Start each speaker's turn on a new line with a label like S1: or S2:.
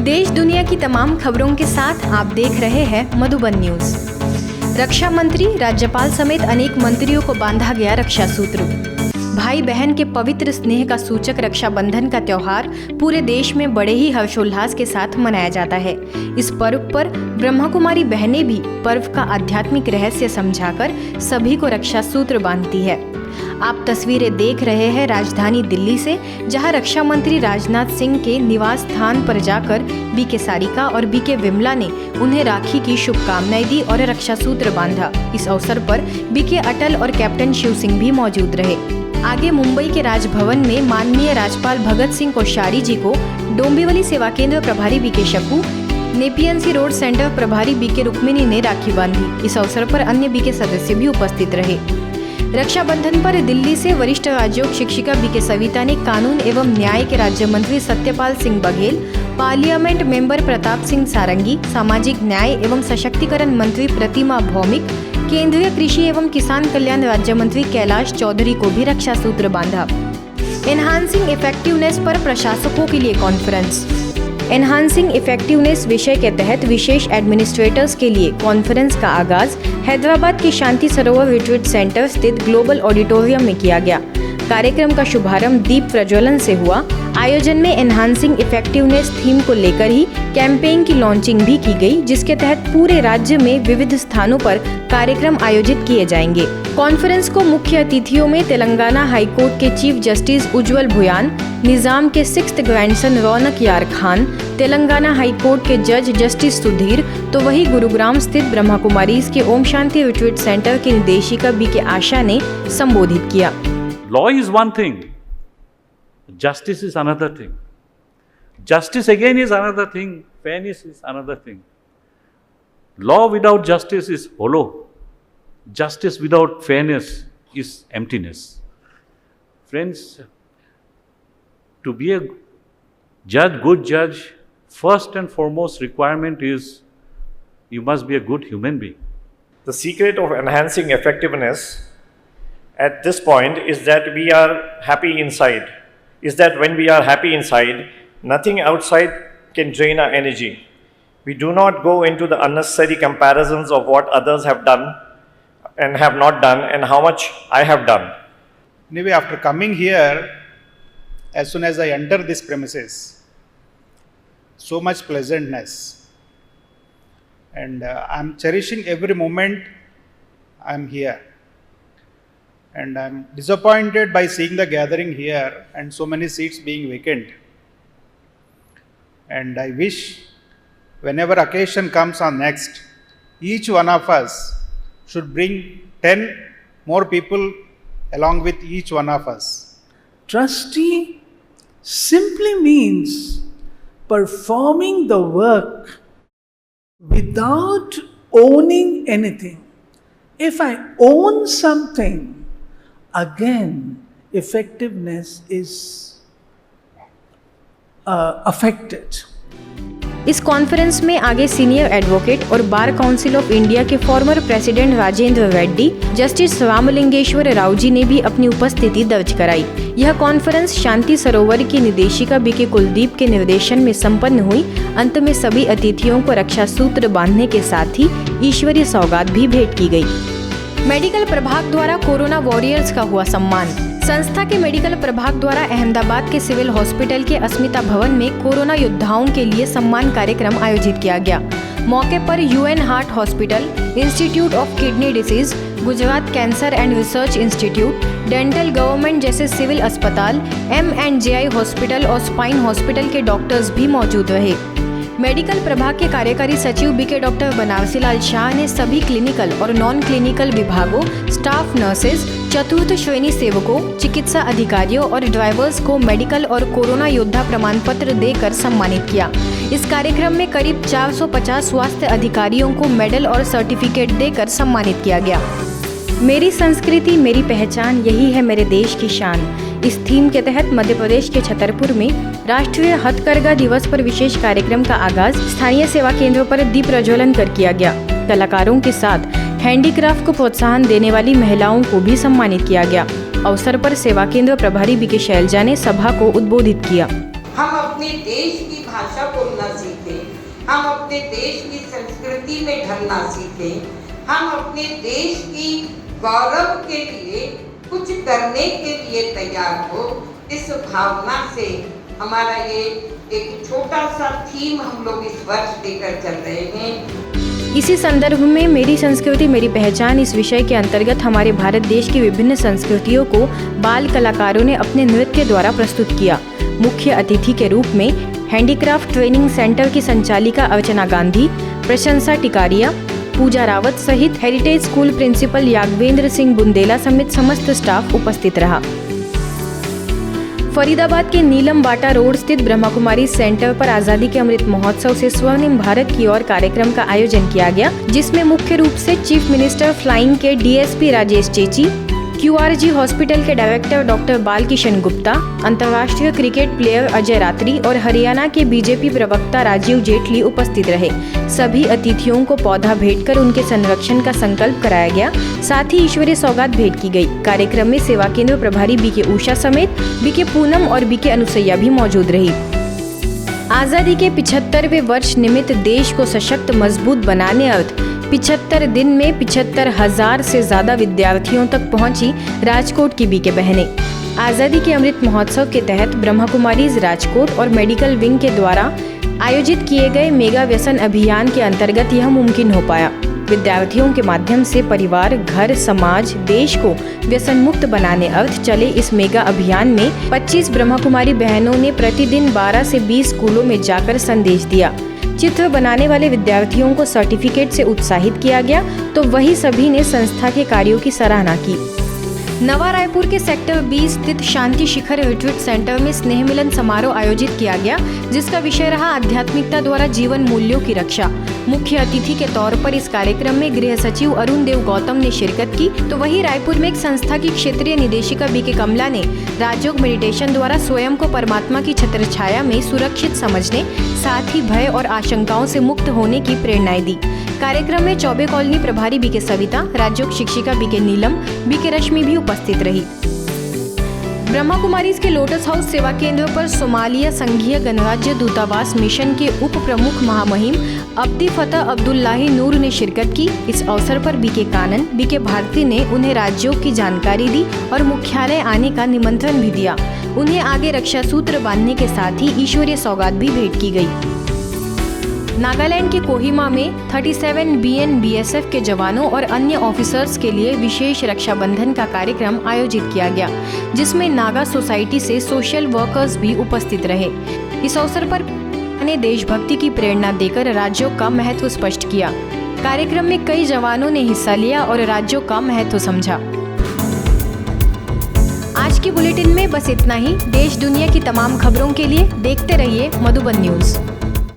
S1: देश दुनिया की तमाम खबरों के साथ आप देख रहे हैं मधुबन न्यूज। रक्षा मंत्री, राज्यपाल समेत अनेक मंत्रियों को बांधा गया रक्षा सूत्र। भाई बहन के पवित्र स्नेह का सूचक रक्षाबंधन का त्योहार पूरे देश में बड़े ही हर्षोल्लास के साथ मनाया जाता है। इस पर्व पर ब्रह्मा कुमारी बहनें भी पर्व का आध्यात्मिक रहस्य समझाकर सभी को रक्षा सूत्र बांधती है। आप तस्वीरें देख रहे हैं राजधानी दिल्ली से, जहां रक्षा मंत्री राजनाथ सिंह के निवास स्थान पर जाकर बीके सारिका और बीके विमला ने उन्हें राखी की शुभकामनाएं दी और रक्षा सूत्र बांधा। इस अवसर पर बीके अटल और कैप्टन शिव सिंह भी मौजूद रहे। आगे मुंबई के राजभवन में माननीय राज्यपाल भगत सिंह कोश्यारी जी को डोंबिवली सेवा केंद्र प्रभारी बीके शकू, नेपियन रोड सेंटर प्रभारी बीके रुक्मिणी ने राखी बांधी। इस अवसर पर अन्य बीके सदस्य भी उपस्थित रहे। रक्षाबंधन पर दिल्ली से वरिष्ठ राजयोग शिक्षिका बीके सविता ने कानून एवं न्याय के राज्य मंत्री सत्यपाल सिंह बघेल, पार्लियामेंट मेंबर प्रताप सिंह सारंगी, सामाजिक न्याय एवं सशक्तिकरण मंत्री प्रतिमा भौमिक, केंद्रीय कृषि एवं किसान कल्याण राज्य मंत्री कैलाश चौधरी को भी रक्षा सूत्र बांधा। एनहांसिंग इफेक्टिवनेस पर प्रशासकों के लिए कॉन्फ्रेंस। एनहांसिंग इफेक्टिवनेस विषय के तहत विशेष एडमिनिस्ट्रेटर्स के लिए कॉन्फ्रेंस का आगाज हैदराबाद के शांति सरोवर रिट्रीट सेंटर स्थित ग्लोबल ऑडिटोरियम में किया गया। कार्यक्रम का शुभारंभ दीप प्रज्वलन से हुआ। आयोजन में एनहांसिंग इफेक्टिवनेस थीम को लेकर ही कैंपेन की लॉन्चिंग भी की गई, जिसके तहत पूरे राज्य में विविध स्थानों पर कार्यक्रम आयोजित किए जाएंगे। कॉन्फ्रेंस को मुख्य अतिथियों में तेलंगाना हाईकोर्ट के चीफ जस्टिस उज्जवल भुयान, निजाम के 6th ग्रैंडसन रौनक यार खान, तेलंगाना हाईकोर्ट के जज जस्टिस सुधीर, तो वही गुरुग्राम स्थित ब्रह्मा कुमारीज के ओम शांति रिट्रीट सेंटर की निदेशिका बीके आशा ने संबोधित किया।
S2: Law is one thing, justice is another thing. Justice again is another thing, fairness is another thing. Law without justice is hollow. Justice without fairness is emptiness. Friends, to be a judge, good judge, first and foremost requirement is you must be a good human being.
S3: The secret of enhancing effectiveness at this point is that we are happy inside. Is that when we are happy inside, nothing outside can drain our energy. We do not go into the unnecessary comparisons of what others have done and have not done and how much I have done.
S4: Anyway, after coming here, as soon as I enter this premises, so much pleasantness, and I'm cherishing every moment I'm here. And I'm disappointed by seeing the gathering here and so many seats being vacant. And I wish whenever occasion comes on next, each one of us should bring 10 more people along with each one of us.
S5: Trustee simply means performing the work without owning anything. If I own something, again, effectiveness is affected.
S1: इस conference में आगे senior advocate और bar council of India के former president Rajendra Reddy, justice Ramalingeswara Rao ji ने भी अपनी उपस्थिति दर्ज कराई। यह कॉन्फ्रेंस शांति सरोवर की निदेशिका बीके कुलदीप के निर्देशन में संपन्न हुई। अंत में सभी अतिथियों को रक्षा सूत्र बांधने के साथ ही ईश्वरीय सौगात भी भेंट की गई। मेडिकल प्रभाग द्वारा कोरोना वॉरियर्स का हुआ सम्मान। संस्था के मेडिकल प्रभाग द्वारा अहमदाबाद के सिविल हॉस्पिटल के अस्मिता भवन में कोरोना योद्धाओं के लिए सम्मान कार्यक्रम आयोजित किया गया। मौके पर UN heart hospital, institute of kidney disease, Gujarat cancer and research institute, dental government जैसे सिविल अस्पताल, M&JI हॉस्पिटल और स्पाइन हॉस्पिटल के डॉक्टर्स भी मौजूद रहे। मेडिकल प्रभाग के कार्यकारी सचिव बीके डॉक्टर बनारसी लाल शाह ने सभी क्लिनिकल और नॉन क्लिनिकल विभागों, स्टाफ नर्सेज, चतुर्थ श्रेणी सेवकों, चिकित्सा अधिकारियों और ड्राइवर्स को मेडिकल और कोरोना योद्धा प्रमाण पत्र देकर सम्मानित किया। इस कार्यक्रम में करीब 450 स्वास्थ्य अधिकारियों को मेडल और सर्टिफिकेट देकर सम्मानित किया गया। मेरी संस्कृति मेरी पहचान, यही है मेरे देश की शान। इस थीम के तहत मध्य प्रदेश के छतरपुर में राष्ट्रीय हथकरघा दिवस पर विशेष कार्यक्रम का आगाज स्थानीय सेवा केंद्रों पर दीप प्रज्वलन कर किया गया। कलाकारों के साथ हैंडीक्राफ्ट को प्रोत्साहन देने वाली महिलाओं को भी सम्मानित किया गया। अवसर पर सेवा केंद्र प्रभारी बीके शैलजा ने सभा को उद्बोधित किया।
S6: हम अपने देश की भाषा बोलना सीखें। हम अपने देश की संस्कृति में ढलना सीखें, हम अपने देश की गौरव के लिए कुछ करने के लिए तैयार हो। इस भावना से हमारा ये एक छोटा सा थीम हम लोग इस वर्ष लेकर चल रहे हैं।
S1: इसी संदर्भ में मेरी संस्कृति मेरी पहचान इस विषय के अंतर्गत हमारे भारत देश की विभिन्न संस्कृतियों को बाल कलाकारों ने अपने नृत्य द्वारा प्रस्तुत किया। मुख्य अतिथि के रूप में हैंडीक्राफ्ट ट्रेनिंग सेंटर की संचालिका अर्चना गांधी, प्रशंसा टिकारिया, पूजा रावत सहित heritage school principal Yagvendra Singh Bundela समेत समस्त स्टाफ उपस्थित रहा। फरीदाबाद के नीलम बाटा रोड स्थित ब्रह्मा कुमारी सेंटर पर आजादी के अमृत महोत्सव से स्वर्णिम भारत की ओर कार्यक्रम का आयोजन किया गया, जिसमें मुख्य रूप से चीफ मिनिस्टर फ्लाइंग के डीएसपी राजेश चेची, क्यूआरजी हॉस्पिटल के डायरेक्टर डॉक्टर बालकिशन गुप्ता, अंतर्राष्ट्रीय क्रिकेट प्लेयर अजय रात्रि और हरियाणा के बीजेपी प्रवक्ता राजीव जेटली उपस्थित रहे। सभी अतिथियों को पौधा भेंट कर उनके संरक्षण का संकल्प कराया गया। साथ ही ईश्वरीय सौगात भेंट की गई। कार्यक्रम में सेवा केंद्र प्रभारी बीके उषा समेत बीके पूनम और बीके अनुसैया भी मौजूद रही। आजादी के 75वें वर्ष निमित्त देश को सशक्त मजबूत बनाने अर्थ 75 दिन में 75,000 से ज्यादा विद्यार्थियों तक पहुंची राजकोट की बीके बहनें। आजादी के अमृत महोत्सव के तहत ब्रह्मा कुमारीज राजकोट और मेडिकल विंग के द्वारा आयोजित किए गए मेगा व्यसन अभियान के अंतर्गत यह मुमकिन हो पाया। विद्यार्थियों के माध्यम से परिवार, घर, समाज, देश को व्यसन मुक्त बनाने अर्थ चले इस मेगा अभियान में 25 ब्रह्मा कुमारी बहनों ने प्रतिदिन 12 से 20 स्कूलों में जाकर संदेश दिया। चित्र बनाने वाले विद्यार्थियों को सर्टिफिकेट से उत्साहित किया गया, तो वही सभी ने संस्था के कार्यों की सराहना की। नवा रायपुर के सेक्टर 20 स्थित शांति शिखर रिट्रीट सेंटर में स्नेह मिलन समारोह आयोजित किया गया, जिसका विषय रहा आध्यात्मिकता द्वारा जीवन मूल्यों की रक्षा। मुख्य अतिथि के तौर पर इस कार्यक्रम में गृह सचिव अरुण देव गौतम ने शिरकत की, तो वहीं रायपुर में एक संस्था की क्षेत्रीय निदेशिका बीके कमला ने राजयोग मेडिटेशन द्वारा स्वयं को परमात्मा की छत्रछाया में सुरक्षित समझने, साथ ही भय और आशंकाओं से मुक्त होने की प्रेरणाएं दी। कार्यक्रम में चौबे कॉलोनी प्रभारी बीके सविता, राजयोग शिक्षिका बीके नीलम, बीके रश्मि भी उपस्थित रही। ब्रह्मा कुमारीज के लोटस हाउस सेवा केंद्र पर सोमालिया संघीय गणराज्य दूतावास मिशन के उप प्रमुख महामहिम अब्दी फतह अब्दुल्लाही नूर ने शिरकत की। इस अवसर पर बीके कानन, बीके भारती ने उन्हें राज्यों की जानकारी दी और मुख्यालय आने का निमंत्रण भी दिया। उन्हें आगे रक्षा सूत्र बांधने के साथ ही ईश्वरीय सौगात भी भेंट की गई। नागालैंड के कोहिमा में 37 BNBSF के जवानों और अन्य ऑफिसर्स के लिए विशेष रक्षाबंधन का कार्यक्रम आयोजित किया गया, जिसमें नागा सोसाइटी से सोशल वर्कर्स भी उपस्थित रहे। इस अवसर पर ने देशभक्ति की प्रेरणा देकर राज्यों का महत्व स्पष्ट किया। कार्यक्रम में कई जवानों ने हिस्सा लिया और राज्यों का महत्व समझा। आज की बुलेटिन में बस इतना ही। देश दुनिया की तमाम खबरों के लिए देखते रहिए मधुबन न्यूज।